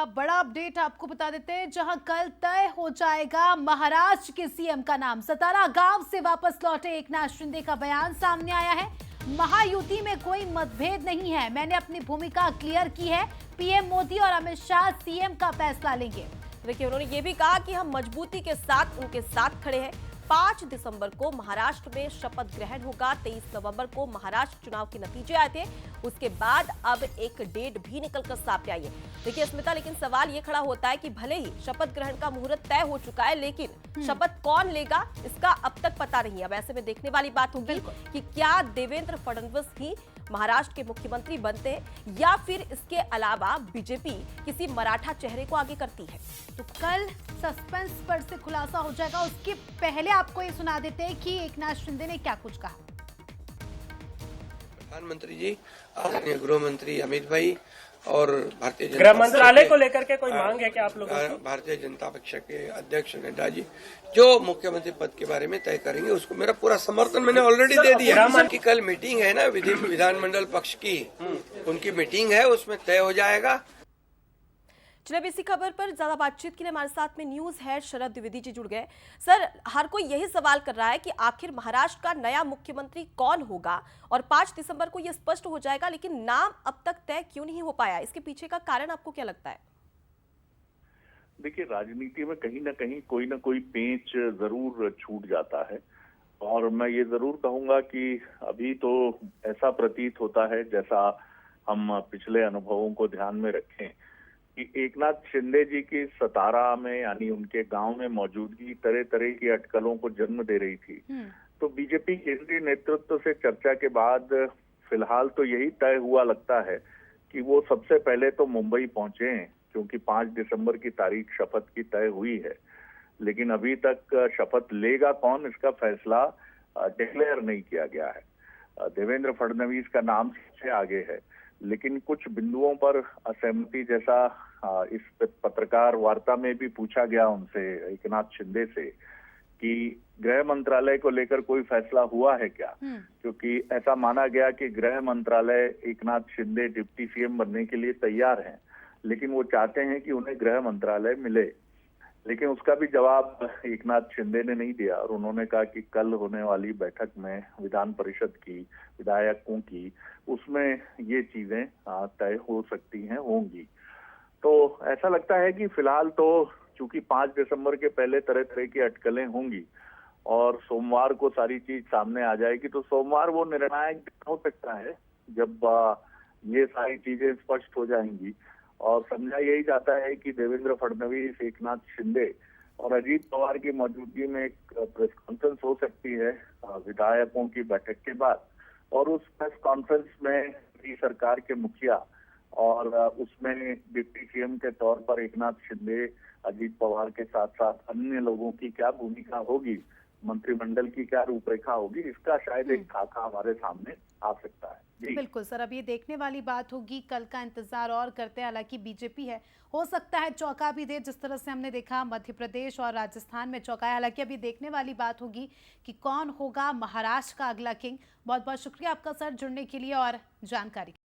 बड़ा अपडेट आपको बता देते हैं, जहां कल तय हो जाएगा महाराष्ट्र के सीएम का नाम। सतारा गांव से वापस लौटे एकनाथ शिंदे का बयान सामने आया है। महायुति में कोई मतभेद नहीं है, मैंने अपनी भूमिका क्लियर की है। पीएम मोदी और अमित शाह सीएम का फैसला लेंगे। देखिए, उन्होंने ये भी कहा कि हम मजबूती के साथ उनके साथ खड़े हैं। 5 दिसंबर को महाराष्ट्र में शपथ ग्रहण होगा। 23 नवंबर को महाराष्ट्र चुनाव के नतीजे आए थे, उसके बाद अब एक डेट भी निकलकर सामने आई है। देखिए स्मिता, लेकिन सवाल ये खड़ा होता है कि भले ही शपथ ग्रहण का मुहूर्त तय हो चुका है, लेकिन शपथ कौन लेगा इसका अब तक पता नहीं है। अब ऐसे में देखने वाली बात होगी कि क्या देवेंद्र फडणवीस ही महाराष्ट्र के मुख्यमंत्री बनते हैं या फिर इसके अलावा बीजेपी किसी मराठा चेहरे को आगे करती है। तो कल सस्पेंस पर से खुलासा हो जाएगा। उसके पहले आपको ये सुना देते हैं कि एकनाथ शिंदे ने क्या कुछ कहा। प्रधानमंत्री जी, आदरणीय गृह मंत्री अमित भाई और भारतीय जनता गृह मंत्रालय को लेकर के कोई मांग है क्या आप लोगों की? भारतीय जनता पक्ष के अध्यक्ष नड्डा जी जो मुख्यमंत्री पद के बारे में तय करेंगे, उसको मेरा पूरा समर्थन मैंने ऑलरेडी दे दिया। की कल मीटिंग है ना, विधानमंडल पक्ष की, उनकी मीटिंग है, उसमें तय हो जाएगा। चलिए, इसी खबर पर ज्यादा बातचीत के लिए हमारे साथ में न्यूज हेड शरद द्विवेदी जी जुड़ गए। सर, हर कोई यही सवाल कर रहा है कि आखिर महाराष्ट्र का नया मुख्यमंत्री कौन होगा, और 5 दिसंबर को यह स्पष्ट हो जाएगा, लेकिन नाम अब तक तय क्यों नहीं हो पाया? इसके पीछे का कारण आपको क्या लगता है? देखिए, राजनीति में कहीं ना कहीं कोई ना कोई पेंच जरूर छूट जाता है, और मैं ये जरूर कहूंगा कि अभी तो ऐसा प्रतीत होता है, जैसा हम पिछले अनुभवों को ध्यान में रखें, कि एकनाथ शिंदे जी की सतारा में यानी उनके गांव में मौजूदगी तरह तरह की अटकलों को जन्म दे रही थी। तो बीजेपी केंद्रीय नेतृत्व से चर्चा के बाद फिलहाल तो यही तय हुआ लगता है कि वो सबसे पहले तो मुंबई पहुंचे हैं, क्योंकि 5 दिसंबर की तारीख शपथ की तय हुई है। लेकिन अभी तक शपथ लेगा कौन, इसका फैसला डिक्लेयर नहीं किया गया है। देवेंद्र फडणवीस का नाम सबसे आगे है, लेकिन कुछ बिंदुओं पर असहमति जैसा इस पत्रकार वार्ता में भी पूछा गया उनसे, एकनाथ शिंदे से, कि गृह मंत्रालय को लेकर कोई फैसला हुआ है क्या, क्योंकि ऐसा माना गया कि गृह मंत्रालय एकनाथ शिंदे डिप्टी सीएम बनने के लिए तैयार हैं, लेकिन वो चाहते हैं कि उन्हें गृह मंत्रालय मिले। लेकिन उसका भी जवाब एकनाथ शिंदे ने नहीं दिया, और उन्होंने कहा कि कल होने वाली बैठक में विधान परिषद की, विधायकों की, उसमें ये चीजें तय हो सकती हैं, होंगी। तो ऐसा लगता है कि फिलहाल तो चूंकि 5 दिसंबर के पहले तरह तरह की अटकलें होंगी और सोमवार को सारी चीज सामने आ जाएगी, तो सोमवार वो निर्णायक हो सकता है जब ये सारी चीजें स्पष्ट हो जाएंगी। और समझा यही जाता है कि देवेंद्र फडणवीस, एकनाथ शिंदे और अजीत पवार की मौजूदगी में एक प्रेस कॉन्फ्रेंस हो सकती है विधायकों की बैठक के बाद, और उस प्रेस कॉन्फ्रेंस में सरकार के मुखिया और उसमें डिप्टी सीएम के तौर पर एकनाथ शिंदे, अजीत पवार के साथ साथ अन्य लोगों की क्या भूमिका होगी, मंत्रिमंडल की क्या रूपरेखा होगी, इसका शायद एक खाका हमारे सामने आ सकता है। बिल्कुल सर, अब ये देखने वाली बात होगी, कल का इंतजार और करते हैं। हालांकि बीजेपी है, हो सकता है चौंका भी दे, जिस तरह से हमने देखा मध्य प्रदेश और राजस्थान में चौंका है। हालांकि अभी देखने वाली बात होगी कि कौन होगा महाराष्ट्र का अगला किंग। बहुत बहुत शुक्रिया आपका सर जुड़ने के लिए और जानकारी।